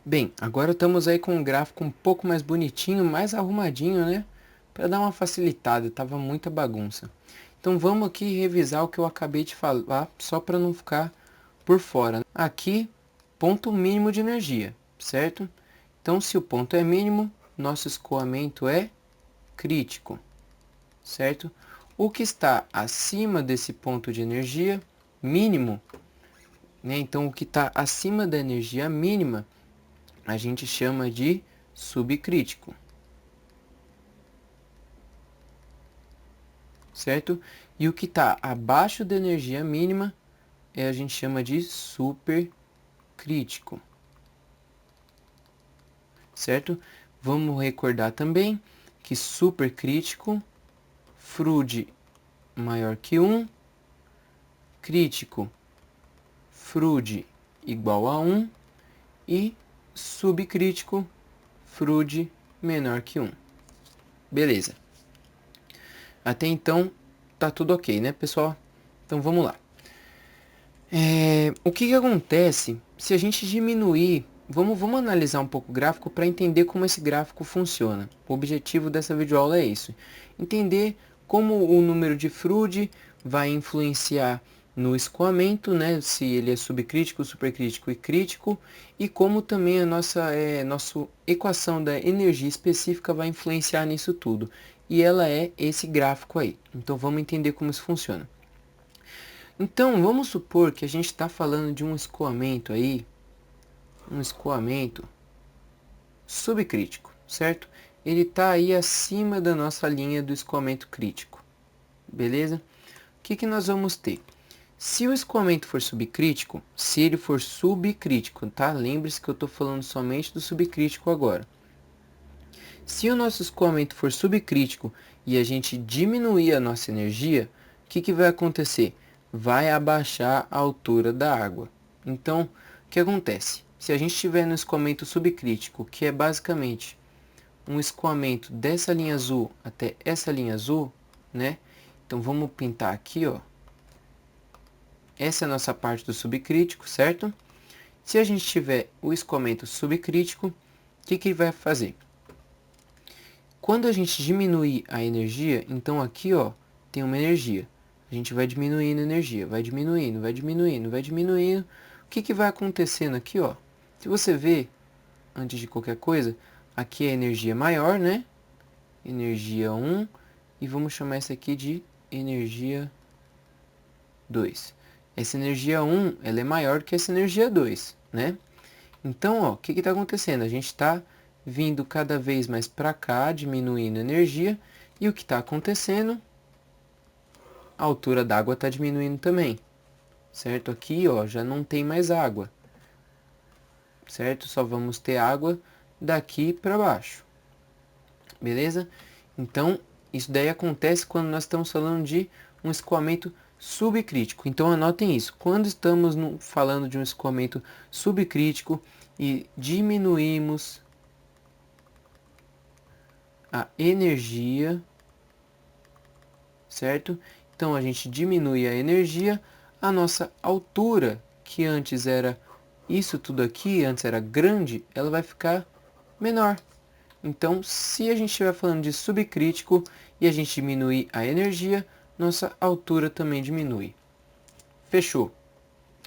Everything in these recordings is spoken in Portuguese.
Bem, agora estamos aí com um gráfico um pouco mais bonitinho, mais arrumadinho, né? Para dar uma facilitada, tava muita bagunça. Então vamos aqui revisar o que eu acabei de falar, só para não ficar por fora. Aqui, ponto mínimo de energia, certo? Então se o ponto é mínimo, nosso escoamento é crítico, certo? O que está acima desse ponto de energia mínimo, né? Então o que está acima da energia mínima a gente chama de subcrítico, certo? E o que está abaixo da energia mínima a gente chama de supercrítico, certo? Vamos recordar também que supercrítico, FRUD maior que 1, crítico, FRUD igual a 1 e subcrítico, FRUD menor que 1. Beleza. Até então tá tudo ok, né, pessoal? Então vamos lá. O que acontece se a gente diminuir? Vamos analisar um pouco o gráfico para entender como esse gráfico funciona. O objetivo dessa videoaula é isso: entender como o número de FRUD vai influenciar no escoamento, né? Se ele é subcrítico, supercrítico e crítico, e como também a nossa equação da energia específica vai influenciar nisso tudo. E ela é esse gráfico aí. Então vamos entender como isso funciona. Então, vamos supor que a gente está falando de um escoamento aí, um escoamento subcrítico, certo? Ele está aí acima da nossa linha do escoamento crítico, beleza? O que nós vamos ter? Se o escoamento for subcrítico, se ele for subcrítico, tá? Lembre-se que eu estou falando somente do subcrítico agora. Se o nosso escoamento for subcrítico e a gente diminuir a nossa energia, o que vai acontecer? Vai abaixar a altura da água. Então, o que acontece? Se a gente estiver no escoamento subcrítico, que é basicamente um escoamento dessa linha azul até essa linha azul, né? Então vamos pintar aqui, ó. Essa é a nossa parte do subcrítico, certo? Se a gente tiver o escoamento subcrítico, o que ele vai fazer? Quando a gente diminuir a energia, então aqui, ó, tem uma energia. A gente vai diminuindo a energia, vai diminuindo, vai diminuindo, vai diminuindo. O que vai acontecendo aqui, ó? Se você ver, antes de qualquer coisa, aqui é a energia maior, né? Energia 1, e vamos chamar essa aqui de energia 2. Essa energia 1, ela é maior que essa energia 2, né? Então, ó, o que está acontecendo? A gente está vindo cada vez mais para cá, diminuindo a energia, e o que está acontecendo? A altura da água está diminuindo também, certo? Aqui, ó, já não tem mais água, certo? Só vamos ter água daqui para baixo, beleza? Então, isso daí acontece quando nós estamos falando de um escoamento subcrítico. Então, anotem isso. Quando estamos falando de um escoamento subcrítico e diminuímos a energia, certo? Então a gente diminui a energia, a nossa altura, que antes era isso tudo aqui, antes era grande, ela vai ficar menor. Então, se a gente estiver falando de subcrítico e a gente diminuir a energia, nossa altura também diminui. Fechou.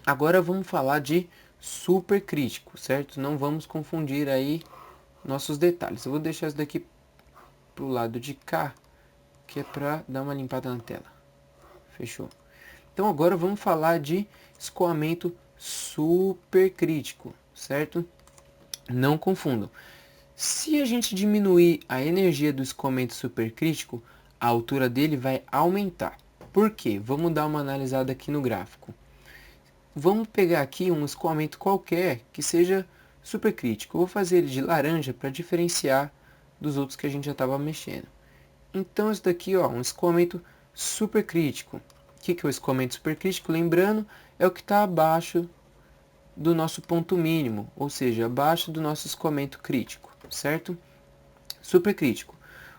Agora vamos falar de supercrítico, certo? Não vamos confundir aí nossos detalhes. Eu vou deixar isso daqui pro lado de cá, que é para dar uma limpada na tela. Fechou. Então agora vamos falar de escoamento supercrítico, certo? Não confundam. Se a gente diminuir a energia do escoamento supercrítico, a altura dele vai aumentar. Por quê? Vamos dar uma analisada aqui no gráfico. Vamos pegar aqui um escoamento qualquer que seja supercrítico. Eu vou fazer ele de laranja para diferenciar dos outros que a gente já estava mexendo. Então esse daqui, ó, um escoamento supercrítico. O que é o escoamento supercrítico? Lembrando, é o que está abaixo do nosso ponto mínimo, ou seja, abaixo do nosso escoamento crítico, certo? Supercrítico.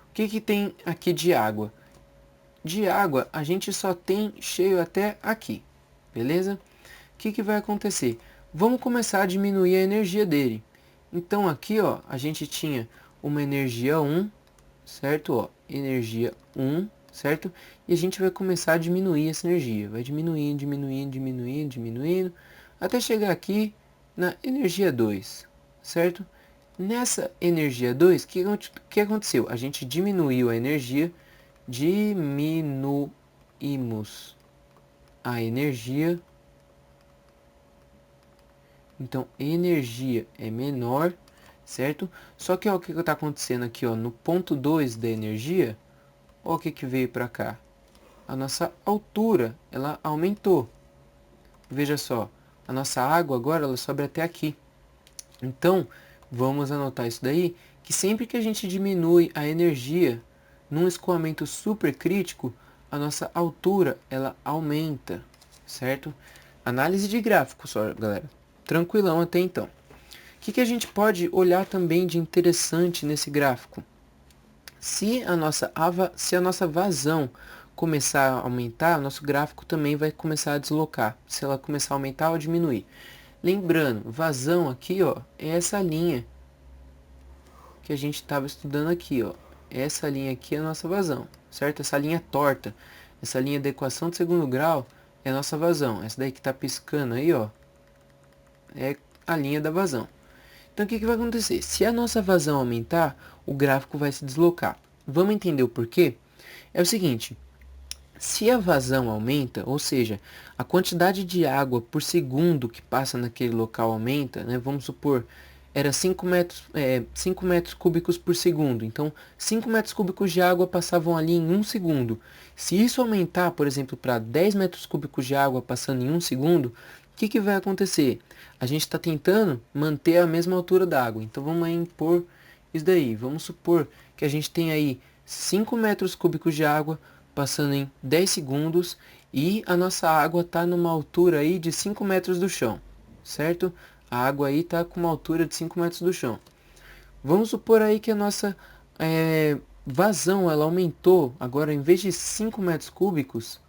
O que tem aqui de água? De água a gente só tem cheio até aqui, beleza? O que vai acontecer? Vamos começar a diminuir a energia dele. Então aqui, ó, a gente tinha uma energia 1, certo? Ó, energia 1, certo? E a gente vai começar a diminuir essa energia. Vai diminuindo, diminuindo, diminuindo, diminuindo, até chegar aqui na energia 2, certo? Nessa energia 2, o que aconteceu? A gente diminuiu a energia, diminuímos a energia. Então, energia é menor, certo? Só que ó, o que está acontecendo aqui, ó, no ponto 2 da energia, ó, o que veio para cá? A nossa altura, ela aumentou. Veja só, a nossa água agora ela sobe até aqui. Então, vamos anotar isso daí, que sempre que a gente diminui a energia num escoamento supercrítico, a nossa altura ela aumenta, certo? Análise de gráfico só, galera. Tranquilão até então. O que a gente pode olhar também de interessante nesse gráfico? Se a nossa vazão começar a aumentar, nosso gráfico também vai começar a deslocar. Se ela começar a aumentar ou diminuir. Lembrando, vazão aqui, ó, é essa linha que a gente estava estudando aqui, ó. Essa linha aqui é a nossa vazão, certo? Essa linha torta, essa linha da equação de segundo grau é a nossa vazão. Essa daí que está piscando aí, ó, é a linha da vazão. Então, o que vai acontecer? Se a nossa vazão aumentar, o gráfico vai se deslocar. Vamos entender o porquê? É o seguinte, se a vazão aumenta, ou seja, a quantidade de água por segundo que passa naquele local aumenta, né? Vamos supor, era 5 metros cúbicos por segundo. Então, 5 metros cúbicos de água passavam ali em 1 segundo. Se isso aumentar, por exemplo, para 10 metros cúbicos de água passando em 1 segundo, o que vai acontecer? A gente está tentando manter a mesma altura da água. Então, vamos impor isso daí. Vamos supor que a gente tem aí 5 metros cúbicos de água passando em 10 segundos e a nossa água está numa altura aí de 5 metros do chão, certo? A água aí está com uma altura de 5 metros do chão. Vamos supor aí que a nossa vazão ela aumentou, agora em vez de 5 metros cúbicos,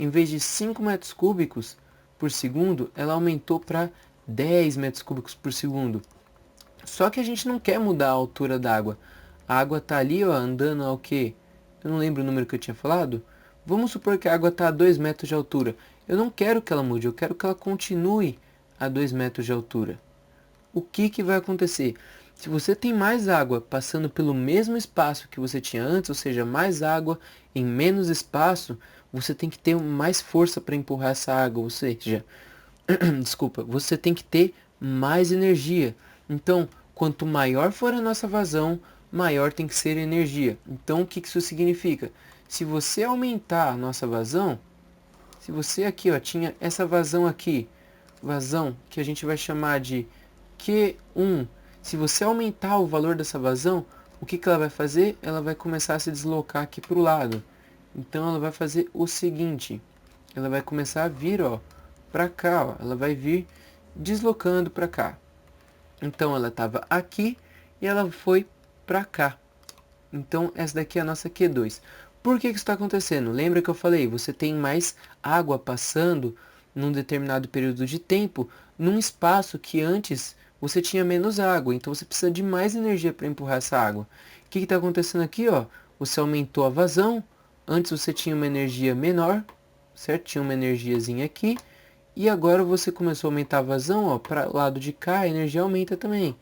em vez de 5 metros cúbicos por segundo, ela aumentou para 10 metros cúbicos por segundo. Só que a gente não quer mudar a altura da água. A água está ali, ó, andando ao quê? Eu não lembro o número que eu tinha falado. Vamos supor que a água está a 2 metros de altura. Eu não quero que ela mude, eu quero que ela continue a 2 metros de altura. O que vai acontecer? Se você tem mais água passando pelo mesmo espaço que você tinha antes, ou seja, mais água em menos espaço, você tem que ter mais força para empurrar essa água, ou seja, desculpa, você tem que ter mais energia. Então, quanto maior for a nossa vazão, maior tem que ser a energia. Então, o que isso significa? Se você aumentar a nossa vazão, se você aqui, ó, tinha essa vazão aqui, vazão que a gente vai chamar de Q1, se você aumentar o valor dessa vazão, o que ela vai fazer? Ela vai começar a se deslocar aqui para o lado. Então, ela vai fazer o seguinte, ela vai começar a vir, ó, para cá, ó, ela vai vir deslocando para cá. Então, ela estava aqui e ela foi para cá. Então, essa daqui é a nossa Q2. Por que isso está acontecendo? Lembra que eu falei, você tem mais água passando num determinado período de tempo, num espaço que antes você tinha menos água. Então, você precisa de mais energia para empurrar essa água. O que está acontecendo aqui? Ó? Você aumentou a vazão. Antes você tinha uma energia menor, certo? Tinha uma energiazinha aqui. E agora você começou a aumentar a vazão, para o lado de cá a energia aumenta também.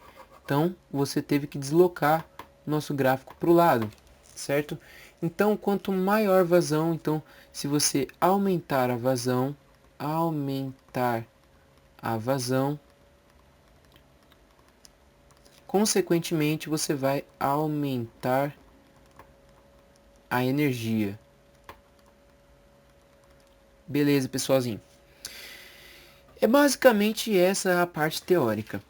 Então, você teve que deslocar nosso gráfico para o lado, certo? Então, quanto maior vazão, então, se você aumentar a vazão, consequentemente, você vai aumentar a energia. Beleza, pessoalzinho? É basicamente essa a parte teórica.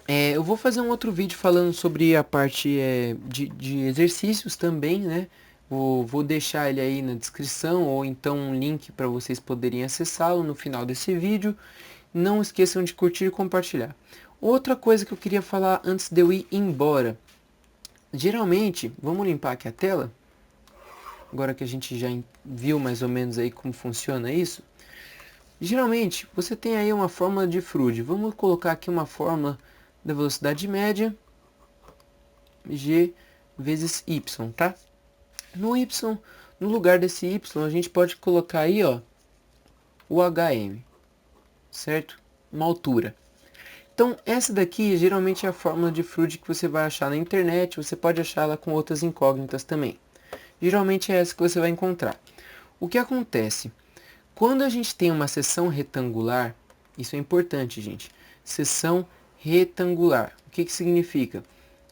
Eu vou fazer um outro vídeo falando sobre a parte de exercícios também, né? Vou deixar ele aí na descrição ou então um link para vocês poderem acessá-lo no final desse vídeo. Não esqueçam de curtir e compartilhar. Outra coisa que eu queria falar antes de eu ir embora. Geralmente, vamos limpar aqui a tela. Agora que a gente já viu mais ou menos aí como funciona isso. Geralmente, você tem aí uma fórmula de Freud. Vamos colocar aqui uma fórmula da velocidade média, g vezes y, tá? No y, no lugar desse y, a gente pode colocar aí, ó, o hm, certo? Uma altura. Então, essa daqui geralmente é a fórmula de Freud que você vai achar na internet, você pode achá-la com outras incógnitas também. Geralmente é essa que você vai encontrar. O que acontece? Quando a gente tem uma seção retangular, isso é importante, gente. Seção retangular. O que significa?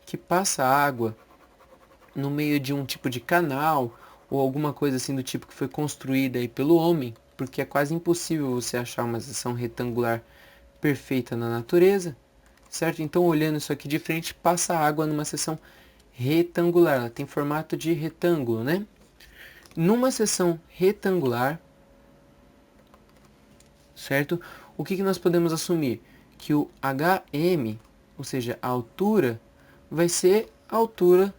Que passa água no meio de um tipo de canal ou alguma coisa assim do tipo que foi construída aí pelo homem, porque é quase impossível você achar uma seção retangular perfeita na natureza, certo? Então, olhando isso aqui de frente, passa água numa seção retangular, ela tem formato de retângulo, né? Numa seção retangular, certo? O que nós podemos assumir? Que o HM, ou seja, a altura, vai ser a altura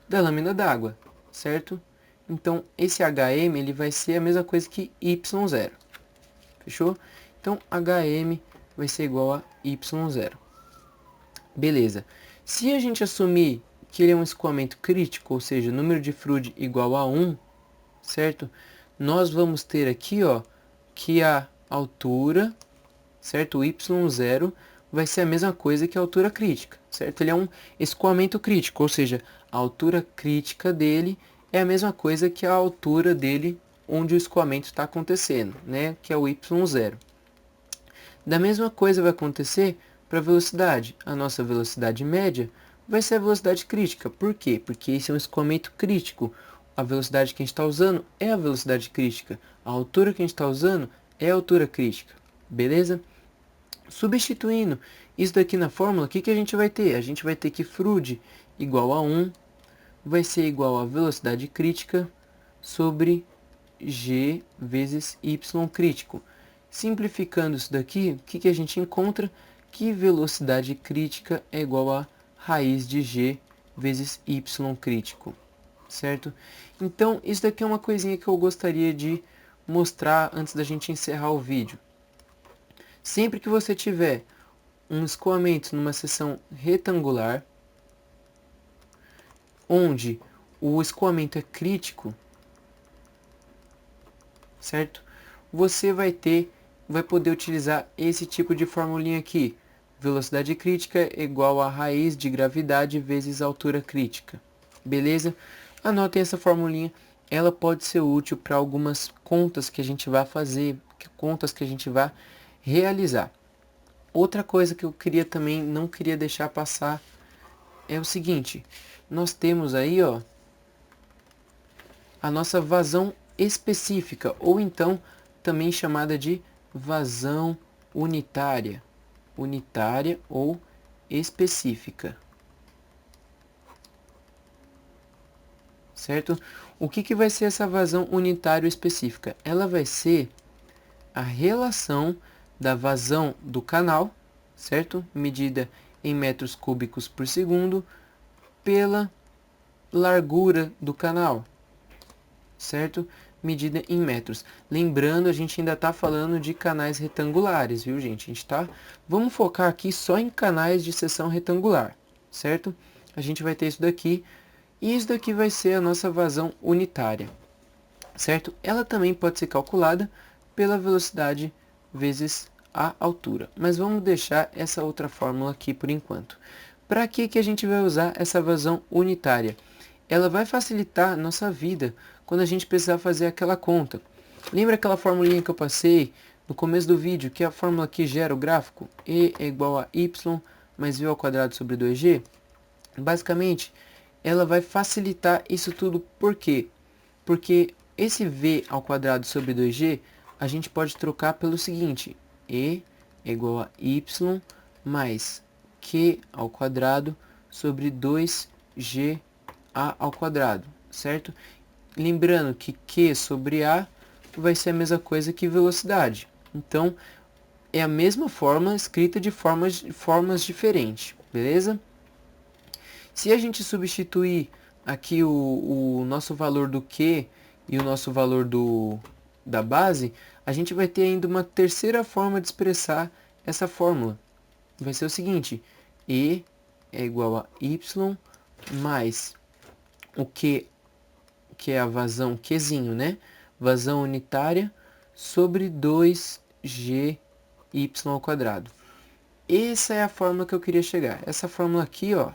da lâmina d'água, certo? Então, esse HM ele vai ser a mesma coisa que Y0, fechou? Então, HM vai ser igual a Y0. Beleza. Se a gente assumir que ele é um escoamento crítico, ou seja, número de Freud igual a 1, certo? Nós vamos ter aqui, ó, que a altura, certo? O Y0 vai ser a mesma coisa que a altura crítica, certo? Ele é um escoamento crítico, ou seja, a altura crítica dele é a mesma coisa que a altura dele onde o escoamento está acontecendo, né? Que é o Y0. Da mesma coisa vai acontecer para a velocidade. A nossa velocidade média vai ser a velocidade crítica. Por quê? Porque esse é um escoamento crítico. A velocidade que a gente está usando é a velocidade crítica. A altura que a gente está usando é a altura crítica. Beleza? Substituindo isso daqui na fórmula, o que a gente vai ter? A gente vai ter que Freud igual a 1 vai ser igual a velocidade crítica sobre g vezes y crítico. Simplificando isso daqui, o que a gente encontra? Que velocidade crítica é igual a raiz de g vezes y crítico, certo? Então, isso daqui é uma coisinha que eu gostaria de mostrar antes da gente encerrar o vídeo. Sempre que você tiver um escoamento numa seção retangular, onde o escoamento é crítico, certo? Você vai poder utilizar esse tipo de formulinha aqui. Velocidade crítica é igual a raiz de gravidade vezes altura crítica. Beleza? Anotem essa formulinha. Ela pode ser útil para algumas contas que a gente vai fazer, contas que a gente vai realizar. Outra coisa que eu não queria deixar passar é o seguinte. Nós temos aí, ó, a nossa vazão específica, ou então também chamada de vazão unitária, unitária ou específica, certo? O que vai ser essa vazão unitária ou específica? Ela vai ser a relação da vazão do canal, certo? Medida em metros cúbicos por segundo, pela largura do canal, certo? Medida em metros. Lembrando, a gente ainda está falando de canais retangulares, viu, gente? Vamos focar aqui só em canais de seção retangular, certo? A gente vai ter isso daqui, e isso daqui vai ser a nossa vazão unitária, certo? Ela também pode ser calculada pela velocidade vezes a altura, mas vamos deixar essa outra fórmula aqui por enquanto. Para que a gente vai usar essa vazão unitária? Ela vai facilitar a nossa vida quando a gente precisar fazer aquela conta. Lembra aquela formulinha que eu passei no começo do vídeo, que é a fórmula que gera o gráfico? E é igual a y mais v ao quadrado sobre 2g? Basicamente, ela vai facilitar isso tudo. Por quê? Porque esse v ao quadrado sobre 2g, a gente pode trocar pelo seguinte. E é igual a y mais q ao quadrado sobre 2g ao quadrado, certo? Lembrando que Q sobre A vai ser a mesma coisa que velocidade. Então, é a mesma forma escrita de formas diferentes, beleza? Se a gente substituir aqui o nosso valor do Q e o nosso valor do da base, a gente vai ter ainda uma terceira forma de expressar essa fórmula. Vai ser o seguinte, E é igual a Y mais o Q, que é a vazão Qzinho, né? Vazão unitária sobre 2GY ao quadrado. Essa é a fórmula que eu queria chegar. Essa fórmula aqui, ó,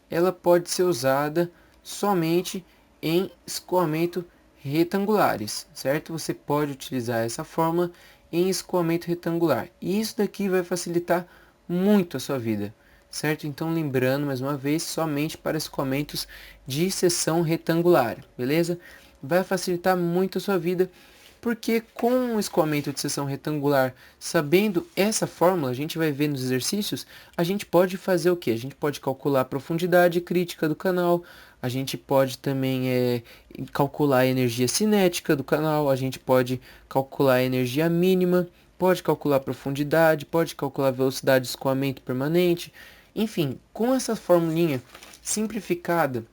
ela pode ser usada somente em escoamento retangulares, certo? Você pode utilizar essa fórmula em escoamento retangular. E isso daqui vai facilitar muito a sua vida, certo? Então, lembrando mais uma vez, somente para escoamentos de seção retangular, beleza? Vai facilitar muito a sua vida, porque com o escoamento de seção retangular, sabendo essa fórmula, a gente vai ver nos exercícios, a gente pode fazer o que? A gente pode calcular a profundidade crítica do canal, a gente pode também calcular a energia cinética do canal, a gente pode calcular a energia mínima, pode calcular a profundidade, pode calcular a velocidade de escoamento permanente. Enfim, com essa formulinha simplificada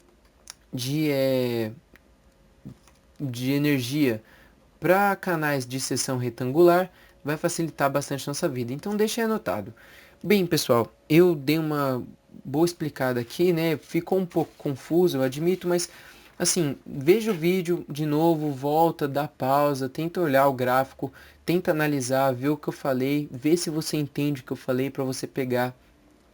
de energia para canais de seção retangular, vai facilitar bastante nossa vida. Então deixa aí anotado. Bem, pessoal, eu dei uma boa explicada aqui, né? Ficou um pouco confuso, eu admito, mas assim, veja o vídeo de novo, volta, dá pausa, tenta olhar o gráfico, tenta analisar, ver o que eu falei, ver se você entende o que eu falei para você pegar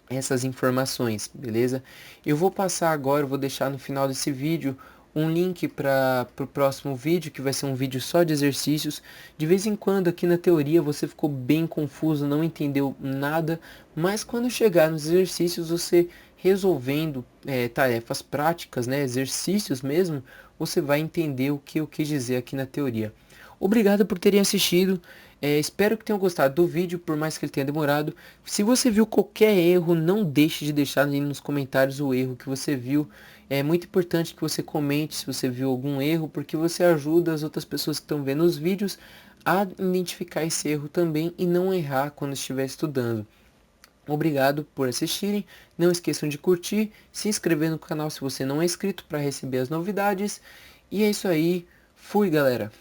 essas informações, beleza? Eu vou passar agora, eu vou deixar no final desse vídeo um link para o próximo vídeo, que vai ser um vídeo só de exercícios. De vez em quando aqui na teoria você ficou bem confuso, não entendeu nada, mas quando chegar nos exercícios, você resolvendo tarefas práticas, né, exercícios mesmo, você vai entender o que eu quis dizer aqui na teoria. Obrigado por terem assistido. Espero que tenham gostado do vídeo, por mais que ele tenha demorado. Se você viu qualquer erro, não deixe de deixar ali nos comentários o erro que você viu. É muito importante que você comente se você viu algum erro, porque você ajuda as outras pessoas que estão vendo os vídeos a identificar esse erro também e não errar quando estiver estudando. Obrigado por assistirem. Não esqueçam de curtir, se inscrever no canal se você não é inscrito para receber as novidades. E é isso aí. Fui, galera!